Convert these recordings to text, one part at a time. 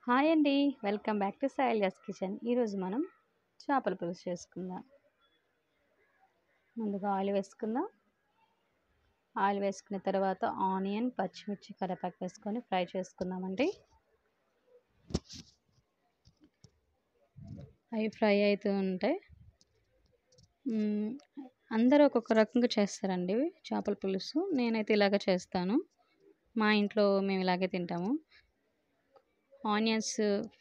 Hi అండి. Welcome back to Shailaja's kitchen. ఈరోజు మనం చేపల పులుసు చేసుకుందాం. ముందుగా ఆయిల్ వేసుకుందాం. ఆయిల్ వేసుకున్న తర్వాత ఆనియన్, పచ్చిమిర్చి, కరివేపాకు వేసుకొని ఫ్రై చేసుకుందామండి. అవి ఫ్రై అవుతూ ఉంటాయి. అందరూ ఒక్కొక్క రకంగా చేస్తారండి చేపల పులుసు. నేనైతే ఇలాగ చేస్తాను. మా ఇంట్లో మేము ఇలాగే తింటాము. ఆనియన్స్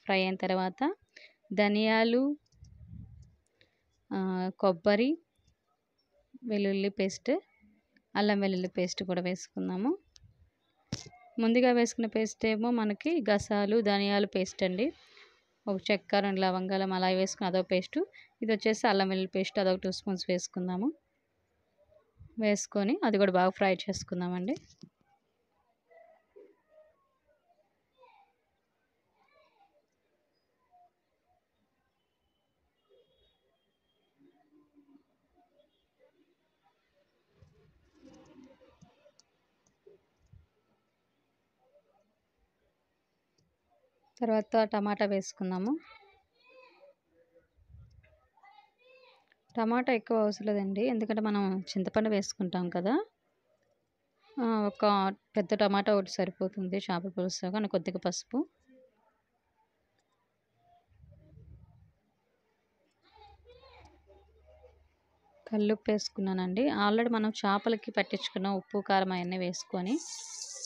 ఫ్రై అయిన తర్వాత ధనియాలు, కొబ్బరి, వెల్లుల్లి పేస్ట్, అల్లం వెల్లుల్లి పేస్ట్ కూడా వేసుకుందాము. ముందుగా వేసుకున్న పేస్ట్ ఏమో మనకి గసాలు, ధనియాలు పేస్ట్ అండి. ఒక చెక్క, 2 లవంగాలు అలా వేసుకుని అదొక పేస్టు. ఇది వచ్చేసి అల్లం వెల్లుల్లి పేస్ట్, అదొక 2 స్పూన్స్ వేసుకుందాము. వేసుకొని అది కూడా బాగా ఫ్రై చేసుకుందామండి. తర్వాత టమాటా వేసుకుందాము. టమాటా ఎక్కువ అవసరం లేదండి, ఎందుకంటే మనం చింతపండు వేసుకుంటాం కదా. ఒక పెద్ద టమాటా ఒకటి సరిపోతుంది చేపల పులుసు. కానీ కొద్దిగా పసుపు, కల్లుప్పు వేసుకున్నానండి. ఆల్రెడీ మనం చేపలకి పట్టించుకున్న ఉప్పు, కారం అవన్నీ వేసుకొని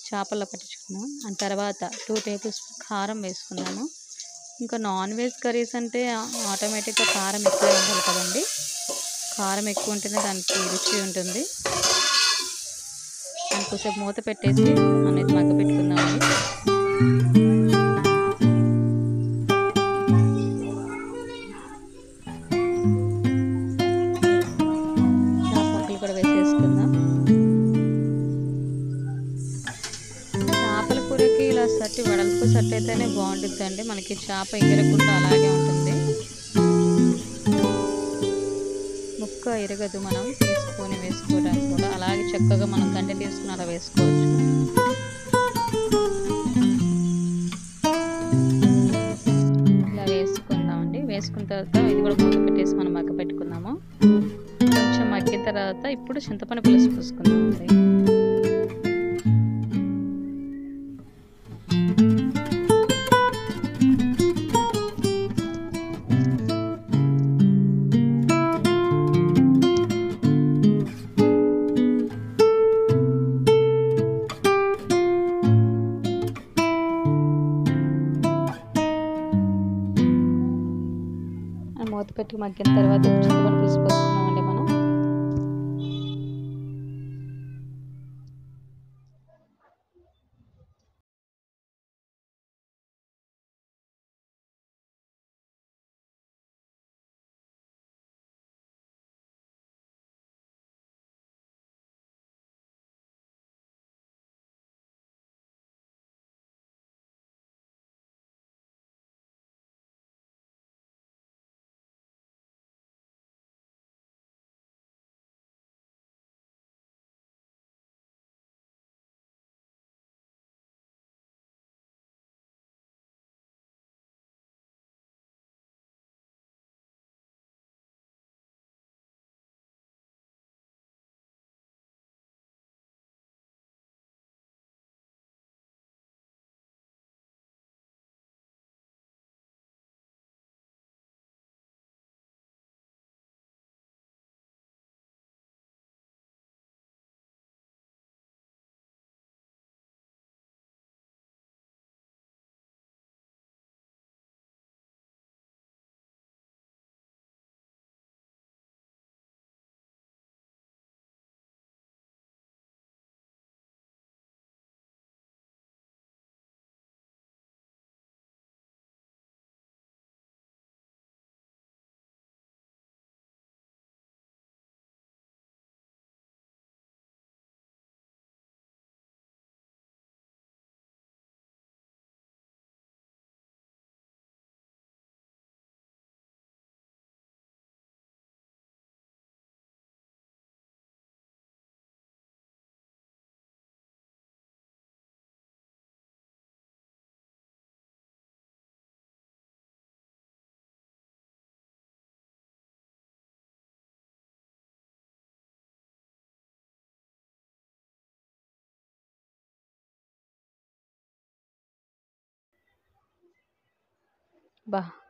చేపల్లో పట్టించుకున్నాం. అండ్ తర్వాత 2 టేబుల్ స్పూన్ కారం వేసుకున్నాము. ఇంకా నాన్ వెజ్ కర్రీస్ అంటే ఆటోమేటిక్గా కారం ఎక్కువే ఉండాలి కదండి. కారం ఎక్కువ ఉంటేనే దానికి రుచి ఉంటుంది. కొంచెం మూత పెట్టేసి అనేది మగ్గ పెట్టుకుందామండి. చేపలు కూడా వేసేసుకుందాం. చేపల కూరకి ఇలా సట్టి వెడల్పు సట్టి అయితేనే బాగుంటుందండి. మనకి చేప ఎగరకుండా అలాగే ఉంటుంది. ముక్క ఎరగదు. మనం తీసుకొని వేసుకోవడానికి కూడా అలాగే చక్కగా మనం గంటె తీసుకుని అలా వేసుకోవచ్చు. ఇలా వేసుకుందామండి. వేసుకున్న తర్వాత ఇది కూడా మూత పెట్టేసి మనం మగ్గ పెట్టుకుందాము. కొంచెం మగ్గిన తర్వాత ఇప్పుడు చింతపండు పులుసు పోసుకుందామండి. మూత పెట్టి మగ్గిన తర్వాత చింతపండు పులుసు పోసుకుందామండి మనం.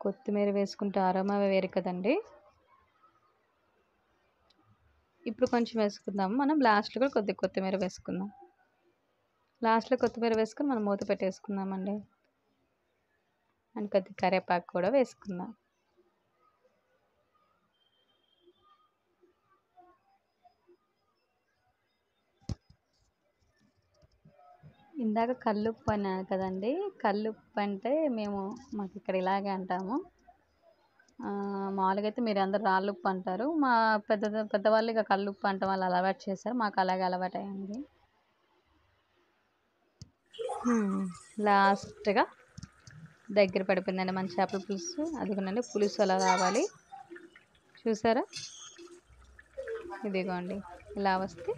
కొత్తిమీర వేసుకుంటే అరోమా వేరు కదండి. ఇప్పుడు కొంచెం వేసుకుందాము. మనం లాస్ట్‌లో కూడా కొద్దిగా కొత్తిమీర వేసుకుందాం. లాస్ట్‌లో కొత్తిమీర వేసుకొని మనం మూత పెట్టేసుకుందామండి. అండ్ కొద్దిగా కరివేపాకు కూడా వేసుకుందాం. ఇందాక కల్లుప్పు అన్నాను కదండీ! కల్లుప్పు అంటే మాకు ఇక్కడ ఇలాగే అంటాము. మామూలుగా అయితే మీరందరూ రాళ్ళుప్పు అంటారు. మా పెద్దవాళ్ళు ఇక కల్లుప్పు అంటాం, వాళ్ళు అలవాటు చేశారు. మాకు అలాగే అలవాటయింది. లాస్ట్‌గా దగ్గర పడిపోయిందండి మన చేపల పులుసు. అదిగోనండి పులుసు అలా రావాలి. చూసారా? ఇదిగోండి ఇలా వస్తే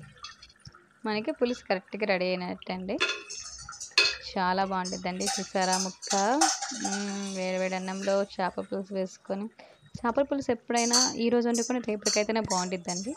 మనకి పులుసు కరెక్ట్‌గా రెడీ అయినట్టండి. చాలా బాగుంటుందండి. చూసారా ముక్క వేడి వేడి అన్నంలో చేపల పులుసు వేసుకొని, చేపల పులుసు ఎప్పుడైనా ఈరోజు వండుకొని రేపటికైతేనే బాగుంటుందండి.